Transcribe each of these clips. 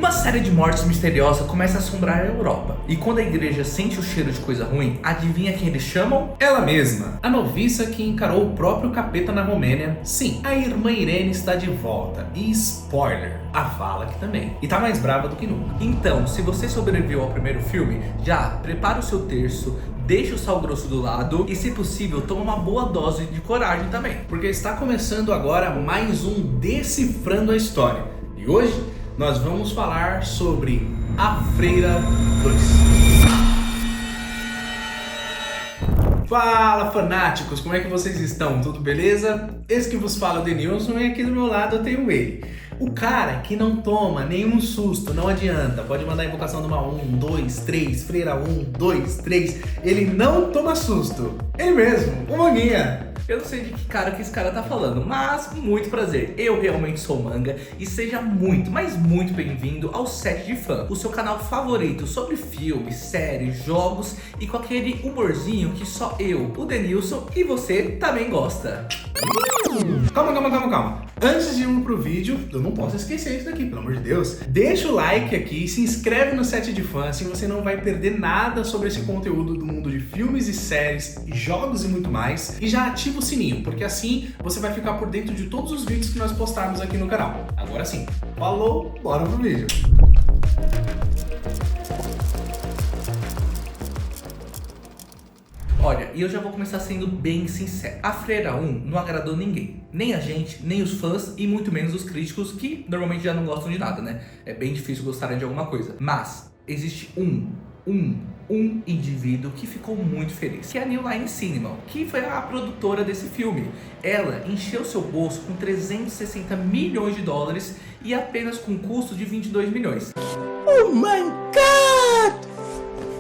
Uma série de mortes misteriosas começa a assombrar a Europa. E quando a igreja sente o cheiro de coisa ruim, adivinha quem eles chamam? Ela mesma, a noviça que encarou o próprio capeta na Romênia. Sim, a irmã Irene está de volta. E spoiler, a Valak também. E tá mais brava do que nunca. Então, se você sobreviveu ao primeiro filme, já prepara o seu terço, deixa o sal grosso do lado e, se possível, toma uma boa dose de coragem também. Porque está começando agora mais um Decifrando a História. E hoje nós vamos falar sobre A Freira 2. Fala, fanáticos, como é que vocês estão? Tudo beleza? Esse que vos fala é o Denilson e aqui do meu lado eu tenho ele. O cara que não toma nenhum susto, não adianta. Pode mandar a invocação de uma 1, 2, 3, freira 1, 2, 3. Ele não toma susto. Ele mesmo, o Manguinha. Eu não sei de que cara que esse cara tá falando, mas muito prazer, eu realmente sou o Manga e seja muito, mas muito bem-vindo ao Set de Fã, o seu canal favorito sobre filmes, séries, jogos e com aquele humorzinho que só eu, o Denilson e você também gosta. Calma. Antes de irmos pro vídeo, eu não posso esquecer isso daqui, pelo amor de Deus. Deixa o like aqui, se inscreve no Set de Fã, assim você não vai perder nada sobre esse conteúdo do mundo de filmes e séries, jogos e muito mais. E já ativa o sininho, porque assim você vai ficar por dentro de todos os vídeos que nós postarmos aqui no canal. Agora sim, falou, bora pro vídeo. Olha, e eu já vou começar sendo bem sincero. A Freira 1 não agradou ninguém. Nem a gente, nem os fãs e muito menos os críticos que normalmente já não gostam de nada, né? É bem difícil gostarem de alguma coisa. Mas existe um indivíduo que ficou muito feliz, que é a New Line Cinema, que foi a produtora desse filme. Ela encheu seu bolso com 360 milhões de dólares e apenas com custo de 22 milhões. Oh my God!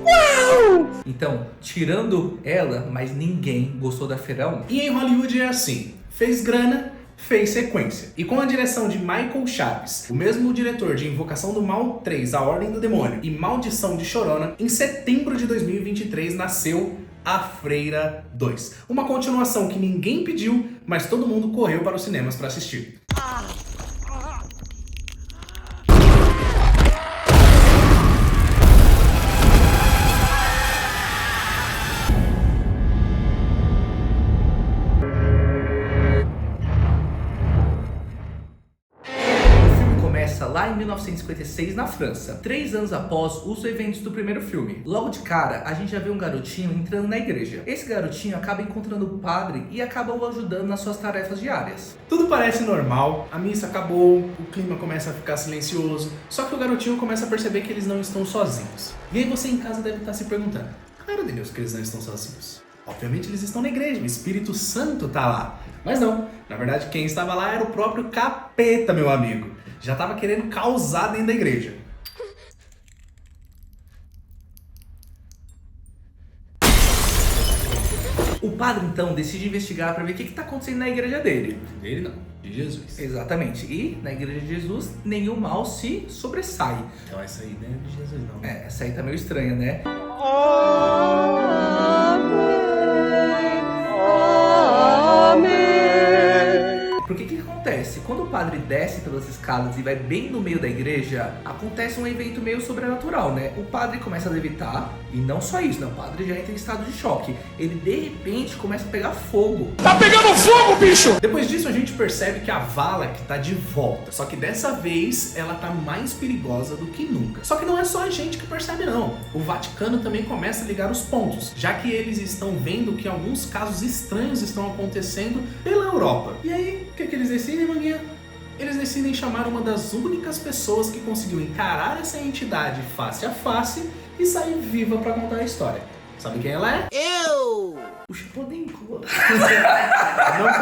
Uau! Então, tirando ela, mas ninguém gostou da Freira 1. E em Hollywood é assim, fez grana, fez sequência. E com a direção de Michael Chaves, o mesmo diretor de Invocação do Mal 3, A Ordem do Demônio e Maldição de Chorona, em setembro de 2023 nasceu A Freira 2. Uma continuação que ninguém pediu, mas todo mundo correu para os cinemas para assistir. Lá em 1956 na França, 3 anos após os eventos do primeiro filme. Logo de cara, a gente já vê um garotinho entrando na igreja. Esse garotinho acaba encontrando o padre e acaba o ajudando nas suas tarefas diárias. Tudo parece normal, a missa acabou, o clima começa a ficar silencioso, só que o garotinho começa a perceber que eles não estão sozinhos. E aí você em casa deve estar se perguntando, claro, Deus, que eles não estão sozinhos. Obviamente eles estão na igreja, o Espírito Santo tá lá. Mas não, na verdade quem estava lá era o próprio capeta, meu amigo. Já estava querendo causar dentro da igreja. O padre então decide investigar para ver o que está acontecendo na igreja dele. Dele não, de Jesus. Exatamente. E na igreja de Jesus nenhum mal se sobressai. Então essa aí não é de Jesus não. É, essa aí tá meio estranha, né? Porque o que acontece? Quando o padre desce pelas escadas e vai bem no meio da igreja, acontece um evento meio sobrenatural, né? O padre começa a levitar, e não só isso, né? O padre já entra em estado de choque. Ele, de repente, começa a pegar fogo. Tá pegando fogo, bicho! Depois disso, a gente percebe que a Valak tá de volta. Só que dessa vez, ela tá mais perigosa do que nunca. Só que não é só a gente que percebe, não. O Vaticano também começa a ligar os pontos, já que eles estão vendo que alguns casos estranhos estão acontecendo pela Europa. E aí, o que eles decidem, Manguinha? Eles decidem chamar uma das únicas pessoas que conseguiu encarar essa entidade face a face e sair viva pra contar a história. Sabe quem ela é? Eu! O Chapolin. Não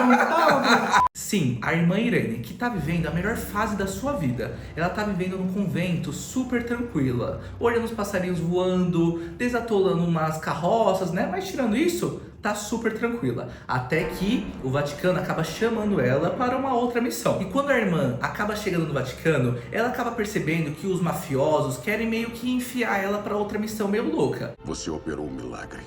contava. Sim, a irmã Irene, que tá vivendo a melhor fase da sua vida. Ela tá vivendo num convento super tranquila, olhando os passarinhos voando, desatolando umas carroças, né? Mas tirando isso, tá super tranquila. Até que o Vaticano acaba chamando ela para uma outra missão. E quando a irmã acaba chegando no Vaticano, ela acaba percebendo que os mafiosos querem meio que enfiar ela para outra missão meio louca. Você operou um milagre.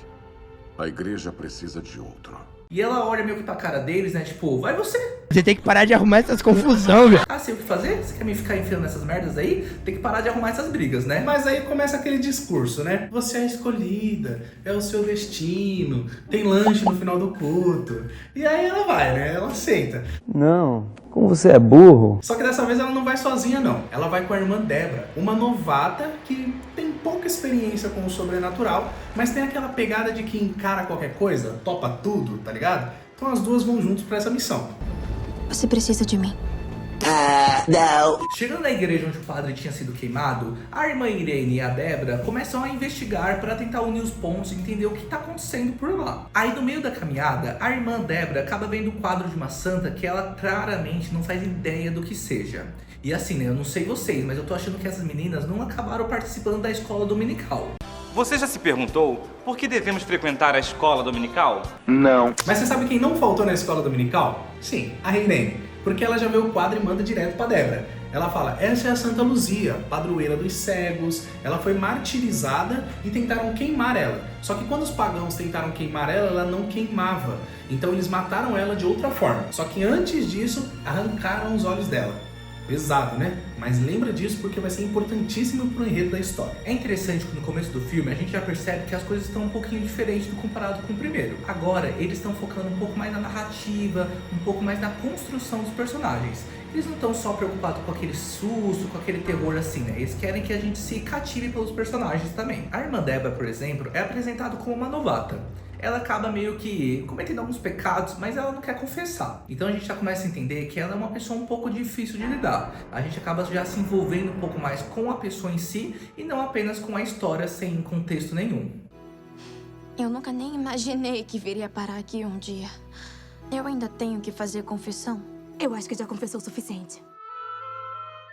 A igreja precisa de outro. E ela olha meio que pra cara deles, né? Tipo, vai você. Você tem que parar de arrumar essas confusão, velho. Ah, sei o que fazer? Você quer me ficar enfiando nessas merdas aí? Tem que parar de arrumar essas brigas, né? Mas aí começa aquele discurso, né? Você é a escolhida, é o seu destino, tem lanche no final do culto. E aí ela vai, né? Ela aceita. Não, como você é burro. Só que dessa vez ela não vai sozinha, não. Ela vai com a irmã Débora, uma novata que tem pouca experiência com o sobrenatural, mas tem aquela pegada de que encara qualquer coisa, topa tudo, tá ligado? Então as duas vão juntos pra essa missão. Você precisa de mim. Chegando na igreja onde o padre tinha sido queimado, a irmã Irene e a Débora começam a investigar para tentar unir os pontos e entender o que está acontecendo por lá. Aí no meio da caminhada, a irmã Débora acaba vendo um quadro de uma santa que ela claramente não faz ideia do que seja. E assim, né, eu não sei vocês, mas eu tô achando que essas meninas não acabaram participando da escola dominical. Você já se perguntou por que devemos frequentar a escola dominical? Não. Mas você sabe quem não faltou na escola dominical? Sim, a Irene. Porque ela já vê o quadro e manda direto pra Débora. Ela fala, essa é a Santa Luzia, padroeira dos cegos. Ela foi martirizada e tentaram queimar ela. Só que quando os pagãos tentaram queimar ela, ela não queimava. Então eles mataram ela de outra forma. Só que antes disso, arrancaram os olhos dela. Pesado, né? Mas lembra disso porque vai ser importantíssimo pro enredo da história. É interessante que no começo do filme a gente já percebe que as coisas estão um pouquinho diferentes do comparado com o primeiro. Agora eles estão focando um pouco mais na narrativa, um pouco mais na construção dos personagens. Eles não estão só preocupados com aquele susto, com aquele terror assim, né? Eles querem que a gente se cative pelos personagens também. A irmã Débora, por exemplo, é apresentada como uma novata. Ela acaba meio que cometendo alguns pecados, mas ela não quer confessar. Então a gente já começa a entender que ela é uma pessoa um pouco difícil de lidar. A gente acaba já se envolvendo um pouco mais com a pessoa em si e não apenas com a história sem contexto nenhum. Eu nunca nem imaginei que viria parar aqui um dia. Eu ainda tenho que fazer confissão. Eu acho que já confessou o suficiente.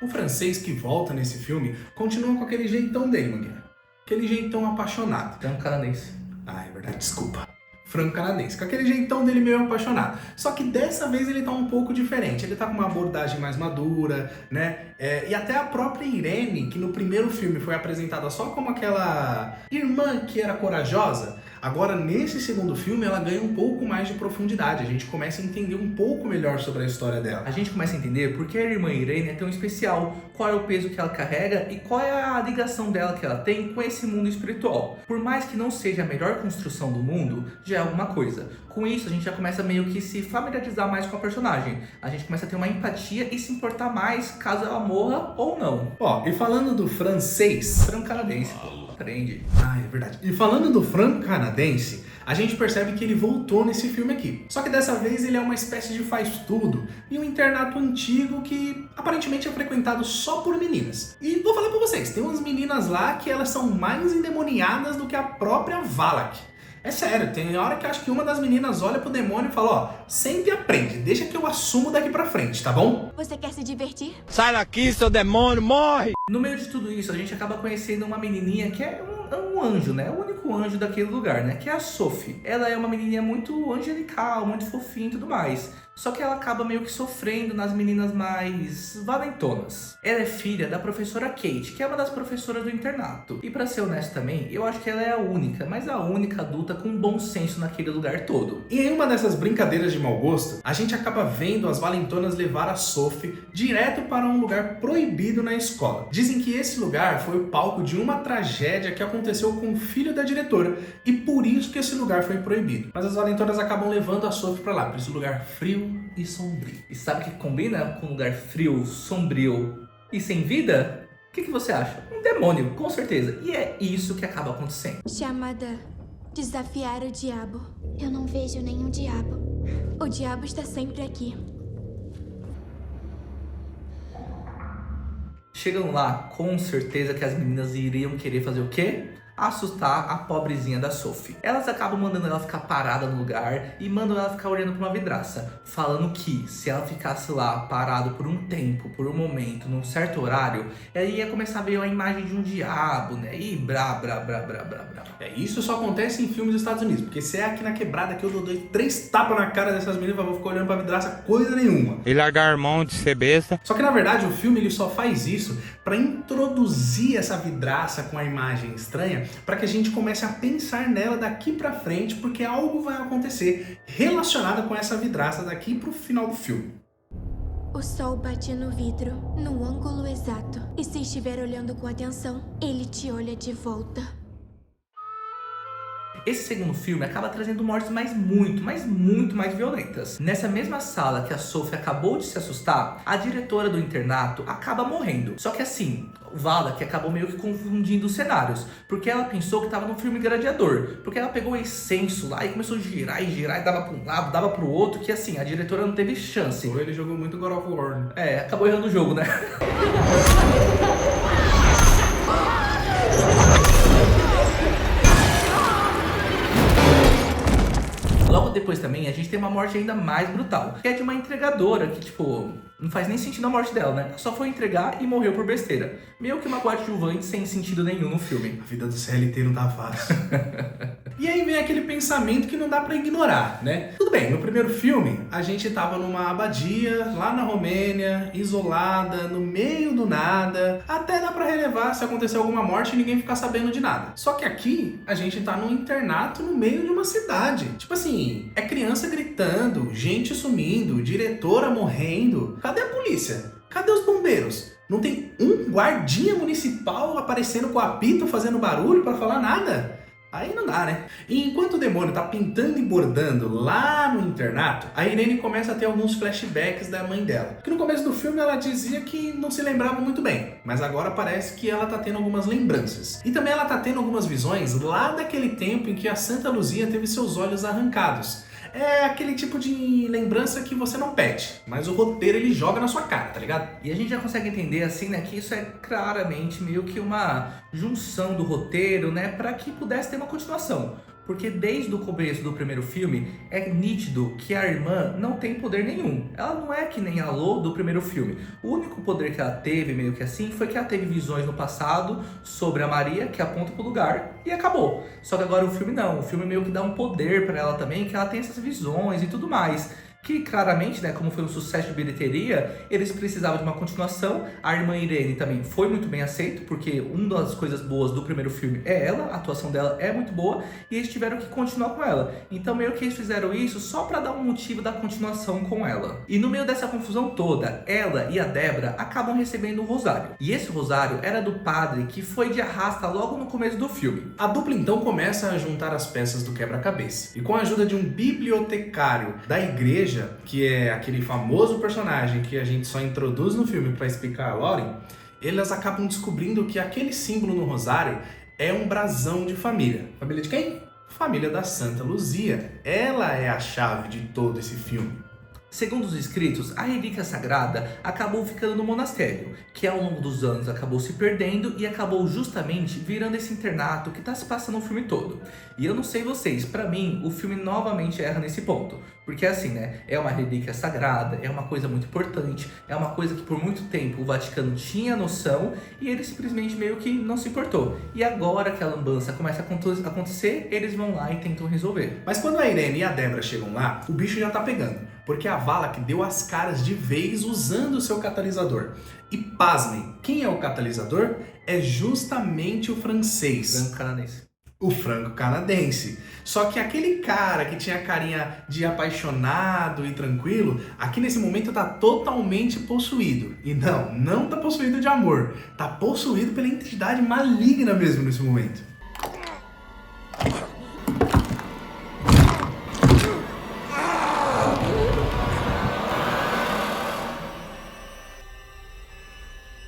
O francês que volta nesse filme continua com aquele jeitão dele, Mangueira. Aquele jeitão apaixonado. Então, canadense. Ah, é verdade, desculpa. Franco-canadense, com aquele jeitão dele meio apaixonado. Só que dessa vez ele tá um pouco diferente. Ele tá com uma abordagem mais madura, né? E até a própria Irene, que no primeiro filme foi apresentada só como aquela irmã que era corajosa, agora nesse segundo filme ela ganha um pouco mais de profundidade. A gente começa a entender um pouco melhor sobre a história dela. A gente começa a entender por que a irmã Irene é tão especial, qual é o peso que ela carrega e qual é a ligação dela que ela tem com esse mundo espiritual. Por mais que não seja a melhor construção do mundo, já é alguma coisa. Com isso, a gente já começa meio que se familiarizar mais com a personagem. A gente começa a ter uma empatia e se importar mais caso ela morra ou não. Ó, e falando do francês... Franco-canadense, pô, aprende. Ah, é verdade. E falando do franco-canadense, a gente percebe que ele voltou nesse filme aqui. Só que dessa vez ele é uma espécie de faz-tudo e um internato antigo que aparentemente é frequentado só por meninas. E vou falar pra vocês, tem umas meninas lá que elas são mais endemoniadas do que a própria Valak. É sério, tem hora que eu acho que uma das meninas olha pro demônio e fala, ó, sente e aprende, deixa que eu assumo daqui pra frente, tá bom? Você quer se divertir? Sai daqui, seu demônio, morre! No meio de tudo isso, a gente acaba conhecendo uma menininha que é um anjo, né? O único anjo daquele lugar, né? Que é a Sophie. Ela é uma menininha muito angelical, muito fofinha e tudo mais. Só que ela acaba meio que sofrendo nas meninas mais valentonas. Ela é filha da professora Kate, que é uma das professoras do internato. E pra ser honesto também, eu acho que ela é a única, mas a única adulta com bom senso naquele lugar todo. E em uma dessas brincadeiras de mau gosto, a gente acaba vendo as valentonas levar a Sophie direto para um lugar proibido na escola. Dizem que esse lugar foi o palco de uma tragédia que aconteceu com o filho da diretora, e por isso que esse lugar foi proibido. Mas as valentonas acabam levando a Sophie pra lá, pra esse lugar frio e sombrio. E sabe o que combina com um lugar frio, sombrio e sem vida? O que você acha? Um demônio, com certeza. E é isso que acaba acontecendo. Chamada Desafiar o Diabo. Eu não vejo nenhum diabo. O diabo está sempre aqui. Chegam lá, com certeza que as meninas iriam querer fazer o quê? Assustar a pobrezinha da Sophie. Elas acabam mandando ela ficar parada no lugar e mandam ela ficar olhando para uma vidraça, falando que se ela ficasse lá parado por um tempo, por um momento, num certo horário, ela ia começar a ver a imagem de um diabo, né? E brá. Isso só acontece em filmes dos Estados Unidos, porque se é aqui na quebrada que eu dou 3 tapas na cara dessas meninas, eu vou ficar olhando pra vidraça coisa nenhuma. E largar a mão de ser besta. Só que na verdade o filme ele só faz isso pra introduzir essa vidraça com a imagem estranha, para que a gente comece a pensar nela daqui pra frente, porque algo vai acontecer relacionado com essa vidraça daqui pro final do filme. O sol bate no vidro, no ângulo exato. E se estiver olhando com atenção, ele te olha de volta. Esse segundo filme acaba trazendo mortes muito mais violentas. Nessa mesma sala que a Sophie acabou de se assustar, a diretora do internato acaba morrendo. Só que assim, o Valak acabou meio que confundindo os cenários, porque ela pensou que tava no filme Gladiador, porque ela pegou o incenso lá e começou a girar e dava pra um lado, dava pro outro, que assim, a diretora não teve chance. Ou ele jogou muito God of War, né? É, acabou errando o jogo, né? Logo depois também a gente tem uma morte ainda mais brutal, que é de uma entregadora que, tipo, não faz nem sentido a morte dela, né? Ela só foi entregar e morreu por besteira. Meio que uma coadjuvante sem sentido nenhum no filme. A vida do CLT não tá fácil. E aí vem aquele pensamento que não dá pra ignorar, né? Tudo bem, no primeiro filme, a gente tava numa abadia, lá na Romênia, isolada, no meio do nada. Até dá pra relevar se acontecer alguma morte e ninguém ficar sabendo de nada. Só que aqui, a gente tá num internato no meio de uma cidade. Tipo assim, é criança gritando, gente sumindo, diretora morrendo. Cadê a polícia? Cadê os bombeiros? Não tem um guardinha municipal aparecendo com apito, fazendo barulho pra falar nada? Aí não dá, né? E enquanto o demônio tá pintando e bordando lá no internato, a Irene começa a ter alguns flashbacks da mãe dela. Que no começo do filme ela dizia que não se lembrava muito bem, mas agora parece que ela tá tendo algumas lembranças. E também ela tá tendo algumas visões lá daquele tempo em que a Santa Luzia teve seus olhos arrancados. É aquele tipo de lembrança que você não pede, mas o roteiro ele joga na sua cara, tá ligado? E a gente já consegue entender assim, né, que isso é claramente meio que uma junção do roteiro, né, para que pudesse ter uma continuação. Porque desde o começo do primeiro filme é nítido que a irmã não tem poder nenhum. Ela não é que nem a Lo do primeiro filme. O único poder que ela teve, meio que assim, foi que ela teve visões no passado sobre a Maria, que aponta pro lugar, e acabou. Só que agora o filme não. O filme meio que dá um poder pra ela também, que ela tem essas visões e tudo mais. Que claramente, né, como foi um sucesso de bilheteria, eles precisavam de uma continuação. A irmã Irene também foi muito bem aceita, porque uma das coisas boas do primeiro filme é ela, a atuação dela é muito boa, e eles tiveram que continuar com ela. Então meio que eles fizeram isso só pra dar um motivo da continuação com ela. E no meio dessa confusão toda, ela e a Débora acabam recebendo um rosário. E esse rosário era do padre que foi de arrasta logo no começo do filme. A dupla então começa a juntar as peças do quebra-cabeça. E com a ajuda de um bibliotecário da igreja, que é aquele famoso personagem que a gente só introduz no filme para explicar a Lauren, elas acabam descobrindo que aquele símbolo no rosário é um brasão de família. Família de quem? Família da Santa Luzia. Ela é a chave de todo esse filme. Segundo os escritos, a relíquia sagrada acabou ficando no monastério, que ao longo dos anos acabou se perdendo e acabou justamente virando esse internato que está se passando o filme todo. E eu não sei vocês, pra mim, o filme novamente erra nesse ponto. Porque assim, né, é uma relíquia sagrada, é uma coisa muito importante, é uma coisa que por muito tempo o Vaticano tinha noção e ele simplesmente meio que não se importou. E agora que a lambança começa a acontecer, eles vão lá e tentam resolver. Mas quando a Irene e a Débora chegam lá, o bicho já tá pegando. Porque a Valak deu as caras de vez usando o seu catalisador. E pasmem, quem é o catalisador? É justamente o francês. Franco-canadense. O franco-canadense. Só que aquele cara que tinha a carinha de apaixonado e tranquilo, aqui nesse momento tá totalmente possuído. E não tá possuído de amor. Tá possuído pela entidade maligna mesmo nesse momento.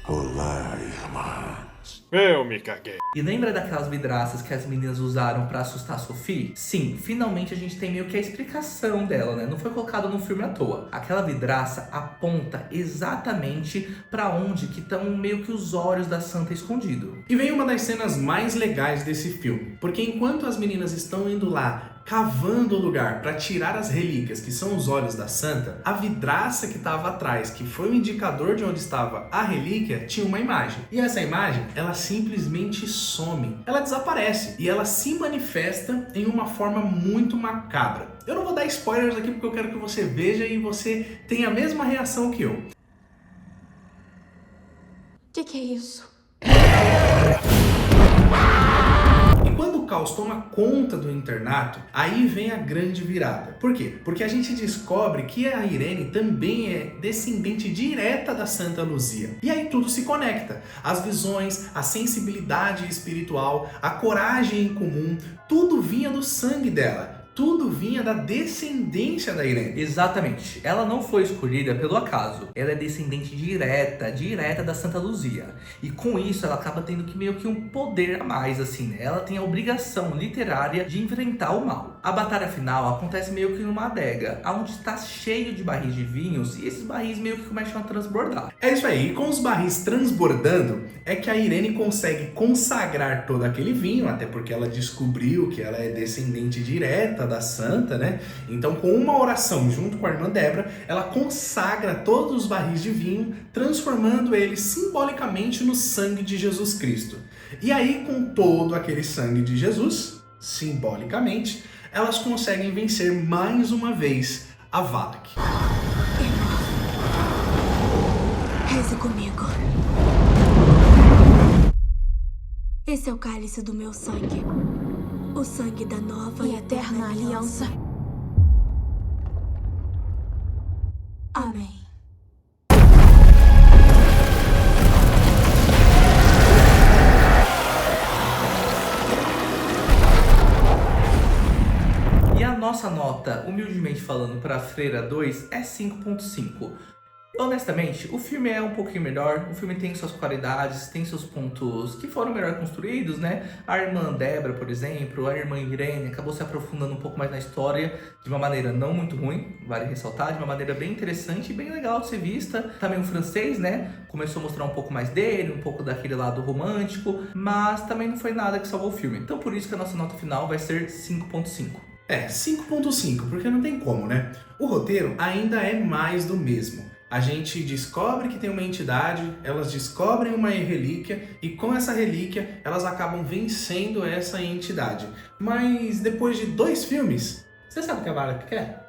Olá, irmãs. Eu me caguei. E lembra daquelas vidraças que as meninas usaram pra assustar a Sophie? Sim, finalmente a gente tem meio que a explicação dela, né? Não foi colocado no filme à toa. Aquela vidraça aponta exatamente pra onde que estão meio que os olhos da Santa escondido. E vem uma das cenas mais legais desse filme. Porque enquanto as meninas estão indo lá cavando o lugar para tirar as relíquias, que são os olhos da Santa, a vidraça que estava atrás, que foi o indicador de onde estava a relíquia, tinha uma imagem. E essa imagem, ela simplesmente some. Ela desaparece e ela se manifesta em uma forma muito macabra. Eu não vou dar spoilers aqui porque eu quero que você veja e você tenha a mesma reação que eu. Que é isso? E quando o caos toma conta do internato, aí vem a grande virada. Por quê? Porque a gente descobre que a Irene também é descendente direta da Santa Luzia. E aí tudo se conecta. As visões, a sensibilidade espiritual, a coragem em comum, tudo vinha do sangue dela. Tudo vinha da descendência da Irene. Exatamente. Ela não foi escolhida pelo acaso. Ela é descendente direta da Santa Luzia. E com isso ela acaba tendo que meio que um poder a mais, assim, né? Ela tem a obrigação literária de enfrentar o mal. A batalha final acontece meio que numa adega, onde está cheio de barris de vinhos e esses barris meio que começam a transbordar. É isso aí. E com os barris transbordando, é que a Irene consegue consagrar todo aquele vinho, até porque ela descobriu que ela é descendente direta da santa, né? Então, com uma oração junto com a irmã Débora, ela consagra todos os barris de vinho, transformando eles simbolicamente no sangue de Jesus Cristo. E aí, com todo aquele sangue de Jesus, simbolicamente, elas conseguem vencer mais uma vez a Valak. Reze comigo. Esse é o cálice do meu sangue. O sangue da nova E eterna aliança. Amém. E a nossa nota, humildemente falando, para Freira 2 é 5.5. Honestamente, o filme é um pouquinho melhor, o filme tem suas qualidades, tem seus pontos que foram melhor construídos, né? A irmã Débora, por exemplo, a irmã Irene acabou se aprofundando um pouco mais na história de uma maneira não muito ruim, vale ressaltar, de uma maneira bem interessante e bem legal de ser vista. Também o francês, né? Começou a mostrar um pouco mais dele, um pouco daquele lado romântico, mas também não foi nada que salvou o filme. Então por isso que a nossa nota final vai ser 5.5. É, 5.5, porque não tem como, né? O roteiro ainda é mais do mesmo. A gente descobre que tem uma entidade, elas descobrem uma relíquia e com essa relíquia elas acabam vencendo essa entidade. Mas depois de 2 filmes, você sabe o que a Valak quer?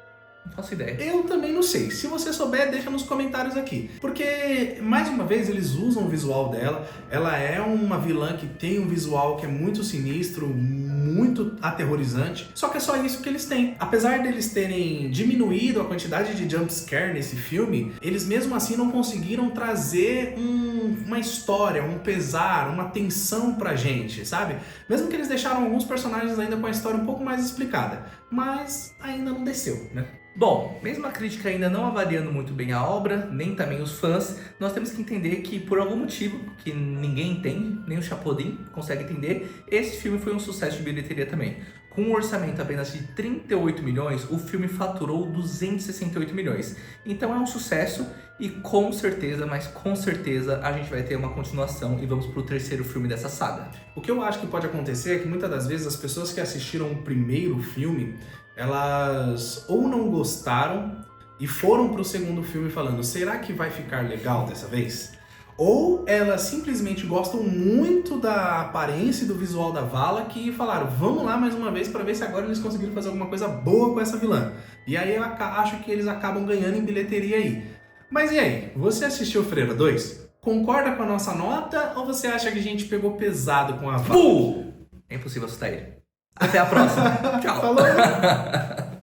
Não faço ideia. Eu também não sei. Se você souber, deixa nos comentários aqui. Porque, mais uma vez, eles usam o visual dela. Ela é uma vilã que tem um visual que é muito sinistro, muito aterrorizante. Só que é só isso que eles têm. Apesar deles terem diminuído a quantidade de jumpscare nesse filme, eles mesmo assim não conseguiram trazer uma história, um pesar, uma tensão pra gente, sabe? Mesmo que eles deixaram alguns personagens ainda com a história um pouco mais explicada. Mas ainda não desceu, né? Bom, mesmo a crítica ainda não avaliando muito bem a obra, nem também os fãs, nós temos que entender que por algum motivo, que ninguém entende, nem o Chapolin consegue entender, esse filme foi um sucesso de bilheteria também. Com um orçamento apenas de 38 milhões, o filme faturou 268 milhões. Então é um sucesso e com certeza, mas com certeza, a gente vai ter uma continuação e vamos pro 3º filme dessa saga. O que eu acho que pode acontecer é que muitas das vezes as pessoas que assistiram o primeiro filme, elas ou não gostaram e foram pro 2º filme falando, será que vai ficar legal dessa vez? Ou elas simplesmente gostam muito da aparência e do visual da Valak e falaram, vamos lá mais uma vez para ver se agora eles conseguiram fazer alguma coisa boa com essa vilã. E aí eu acho que eles acabam ganhando em bilheteria aí. Mas e aí, você assistiu Freira 2? Concorda com a nossa nota ou você acha que a gente pegou pesado com a Valak? É impossível assustar ele. Até a próxima. Tchau. Falou!